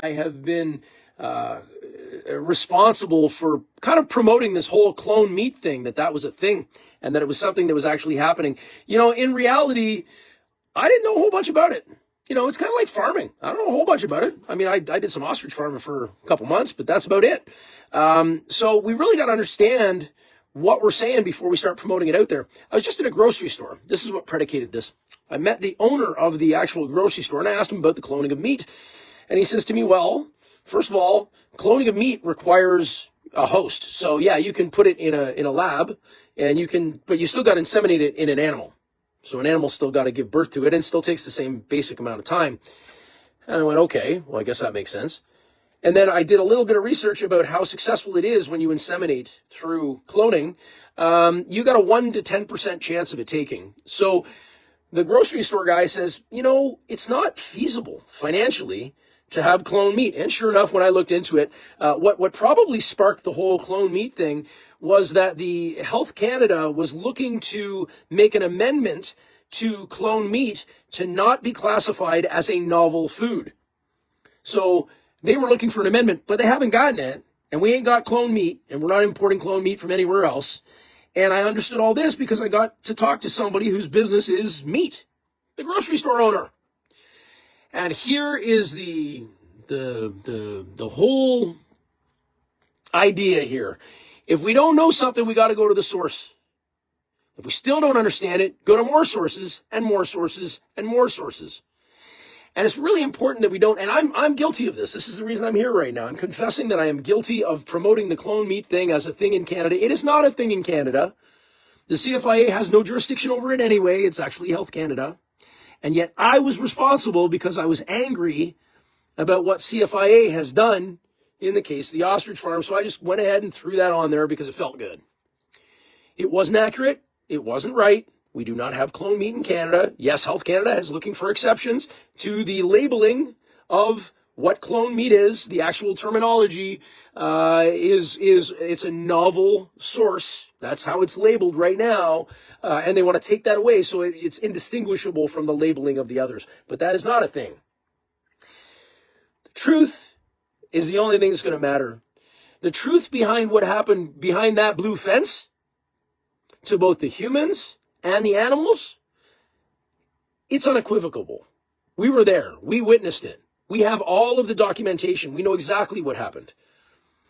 I have been responsible for kind of promoting this whole clone meat thing, that was a thing and that it was something that was actually happening. In reality, I didn't know a whole bunch about it. It's kind of like farming. I don't know a whole bunch about it. I mean, I did some ostrich farming for a couple months, but that's about it. So we really got to understand what we're saying before we start promoting it out there. I was just in a grocery store. This is what predicated this. I met the owner of the actual grocery store and I asked him about the cloning of meat. And he says to me, well, first of all, cloning of meat requires a host. So yeah, you can put it in a lab and but you still got to inseminate it in an animal. So an animal's still got to give birth to it and it still takes the same basic amount of time. And I went, okay, well, I guess that makes sense. And then I did a little bit of research about how successful it is when you inseminate through cloning. You got a 1 to 10% chance of it taking. So the grocery store guy says, it's not feasible financially to have clone meat. And sure enough, when I looked into it, what probably sparked the whole clone meat thing was that the Health Canada was looking to make an amendment to clone meat to not be classified as a novel food. So they were looking for an amendment, but they haven't gotten it. And we ain't got clone meat, and we're not importing clone meat from anywhere else. And I understood all this because I got to talk to somebody whose business is meat, the grocery store owner. And here is the whole idea here. If we don't know something, we got to go to the source. If we still don't understand it, go to more sources and more sources and more sources. And it's really important that we don't, and I'm guilty of this. This is the reason I'm here right now. I'm confessing that I am guilty of promoting the clone meat thing as a thing in Canada. It is not a thing in Canada. The CFIA has no jurisdiction over it anyway. It's actually Health Canada. And yet I was responsible because I was angry about what CFIA has done in the case of the ostrich farm. So I just went ahead and threw that on there because it felt good. It wasn't accurate. It wasn't right. We do not have clone meat in Canada. Yes, Health Canada is looking for exceptions to the labeling of what clone meat is. The actual terminology it's a novel source. That's how it's labeled right now. And they want to take that away so it's indistinguishable from the labeling of the others. But that is not a thing. The truth is the only thing that's going to matter. The truth behind what happened behind that blue fence to both the humans and the animals, it's unequivocal. We were there. We witnessed it. We have all of the documentation. We know exactly what happened.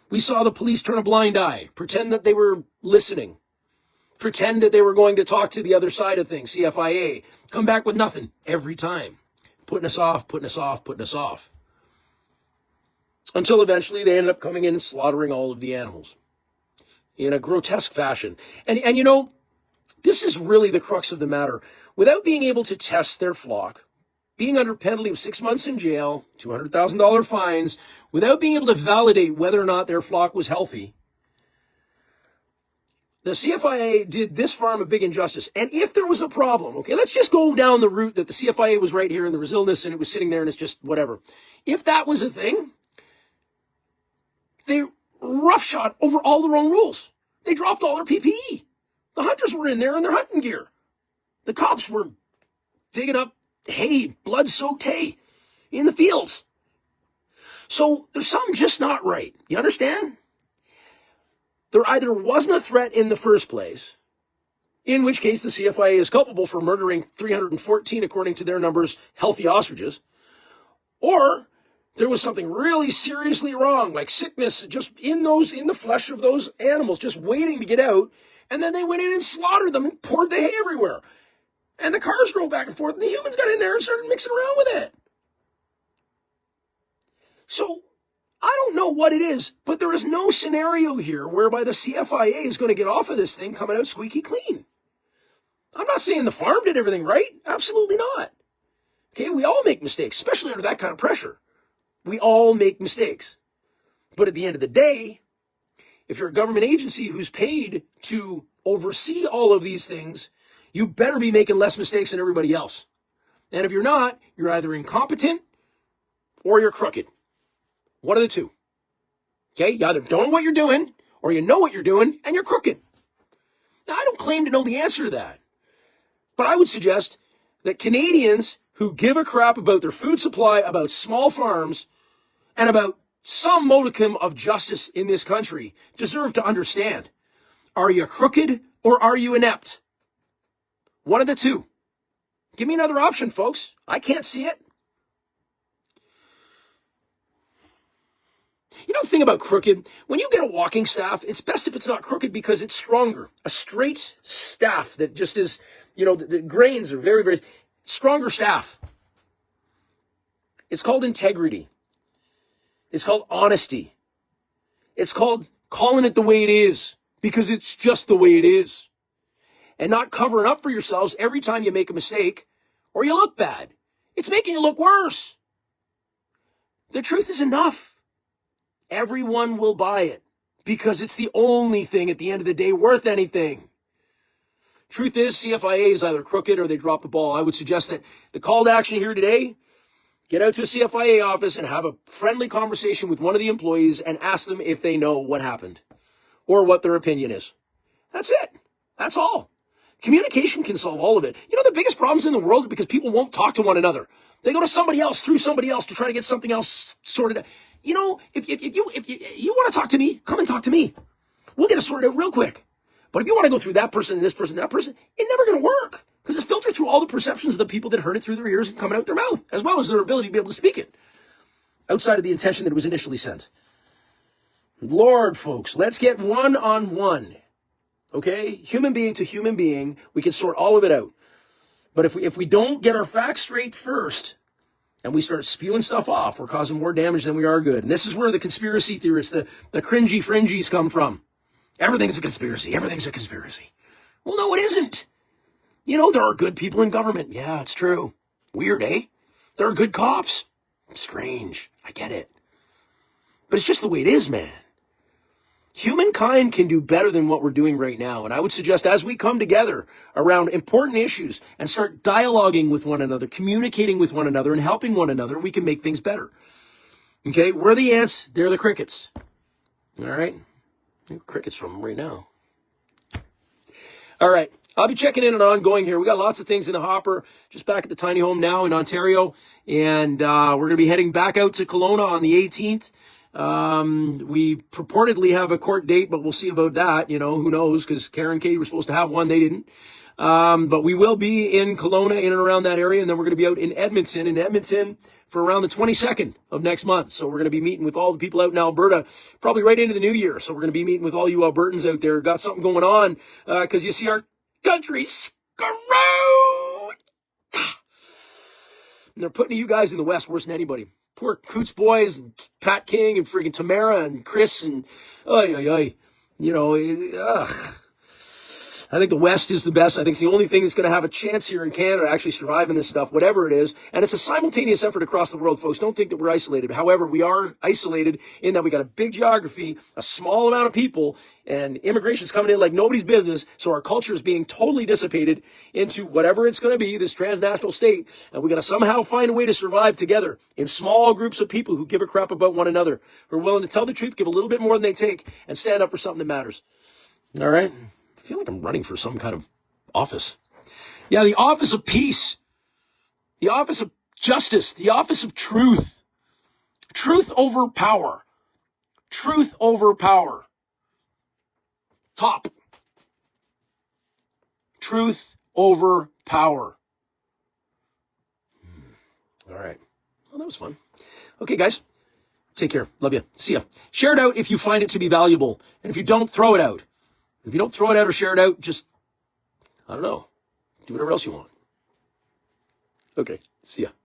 We saw the police turn a blind eye, pretend that they were listening, pretend that they were going to talk to the other side of things, CFIA, come back with nothing every time, putting us off, putting us off, putting us off. Until eventually they ended up coming in and slaughtering all of the animals in a grotesque fashion. And this is really the crux of the matter. Without being able to test their flock, being under penalty of 6 months in jail, $200,000 fines, without being able to validate whether or not their flock was healthy, the CFIA did this farm a big injustice. And if there was a problem, okay, let's just go down the route that the CFIA was right here and there was illness and it was sitting there and it's just whatever. If that was a thing, they roughshod over all their own rules. They dropped all their PPE. The hunters were in there in their hunting gear. The cops were digging up hay, blood-soaked hay in the fields. So there's something just not right. You understand? There either wasn't a threat in the first place, in which case the CFIA is culpable for murdering 314, according to their numbers, healthy ostriches, or there was something really seriously wrong, like sickness just in the flesh of those animals, just waiting to get out. And then they went in and slaughtered them and poured the hay everywhere. And the cars drove back and forth and the humans got in there and started mixing around with it. So I don't know what it is, but there is no scenario here whereby the CFIA is going to get off of this thing coming out squeaky clean. I'm not saying the farm did everything right. Absolutely not. Okay, we all make mistakes, especially under that kind of pressure. We all make mistakes. But at the end of the day, if you're a government agency who's paid to oversee all of these things, you better be making less mistakes than everybody else. And if you're not, you're either incompetent or you're crooked. One of the two. Okay? You either don't know what you're doing or you know what you're doing and you're crooked. Now, I don't claim to know the answer to that. But I would suggest that Canadians who give a crap about their food supply, about small farms, and about some modicum of justice in this country deserve to understand. Are you crooked or are you inept? One of the two. Give me another option, folks. I can't see it. You know the thing about crooked? When you get a walking staff, it's best if it's not crooked because it's stronger. A straight staff that just is, the grains are very, very stronger staff. It's called integrity. It's called honesty. It's called calling it the way it is because it's just the way it is. And not covering up for yourselves every time you make a mistake or you look bad. It's making you look worse. The truth is enough. Everyone will buy it because it's the only thing at the end of the day worth anything. Truth is, CFIA is either crooked or they drop the ball. I would suggest that the call to action here today, get out to a CFIA office and have a friendly conversation with one of the employees and ask them if they know what happened or what their opinion is. That's it. That's all. Communication can solve all of it. The biggest problems in the world are because people won't talk to one another. They go to somebody else through somebody else to try to get something else sorted out. If you want to talk to me, come and talk to me. We'll get it sorted out real quick. But if you want to go through that person and this person, that person, it's never going to work because it's filtered through all the perceptions of the people that heard it through their ears and coming out their mouth, as well as their ability to be able to speak it outside of the intention that it was initially sent. Lord, folks, let's get one-on-one. Okay? Human being to human being, we can sort all of it out. But if we don't get our facts straight first, and we start spewing stuff off, we're causing more damage than we are good. And this is where the conspiracy theorists, the cringy fringies come from. Everything's a conspiracy. Everything's a conspiracy. Well, no, it isn't. There are good people in government. Yeah, it's true. Weird, eh? There are good cops. Strange. I get it. But it's just the way it is, man. Humankind can do better than what we're doing right now. And I would suggest as we come together around important issues and start dialoguing with one another, communicating with one another, and helping one another, we can make things better. Okay? We're the ants. They're the crickets. All right? Crickets from them right now. All right. I'll be checking in and ongoing here. We got lots of things in the hopper. Just back at the tiny home now in Ontario. And we're going to be heading back out to Kelowna on the 18th. We purportedly have a court date, but we'll see about that. Who knows? Because KERR and Katie were supposed to have one. They didn't. But we will be in Kelowna, in and around that area. And then we're going to be out in Edmonton for around the 22nd of next month. So we're going to be meeting with all the people out in Alberta, probably right into the new year. So we're going to be meeting with all you Albertans out there. Got something going on, because you see our country's screwed. And they're putting you guys in the West worse than anybody. Poor Coots boys and Pat King and friggin' Tamara and Chris and I think the West is the best. I think it's the only thing that's going to have a chance here in Canada to actually survive in this stuff, whatever it is. And it's a simultaneous effort across the world, folks. Don't think that we're isolated. However, we are isolated in that we got a big geography, a small amount of people, and immigration's coming in like nobody's business. So our culture is being totally dissipated into whatever it's going to be, this transnational state. And we got to somehow find a way to survive together in small groups of people who give a crap about one another, who are willing to tell the truth, give a little bit more than they take, and stand up for something that matters. All right? I feel like I'm running for some kind of office. Yeah, the office of peace, the office of justice, the office of truth. Truth over power. Truth over power. Top. Truth over power. All right. Well, that was fun. Okay, guys. Take care. Love you. See ya. Share it out if you find it to be valuable. And if you don't, throw it out. If you don't throw it out or share it out, just, I don't know, do whatever else you want. Okay, see ya.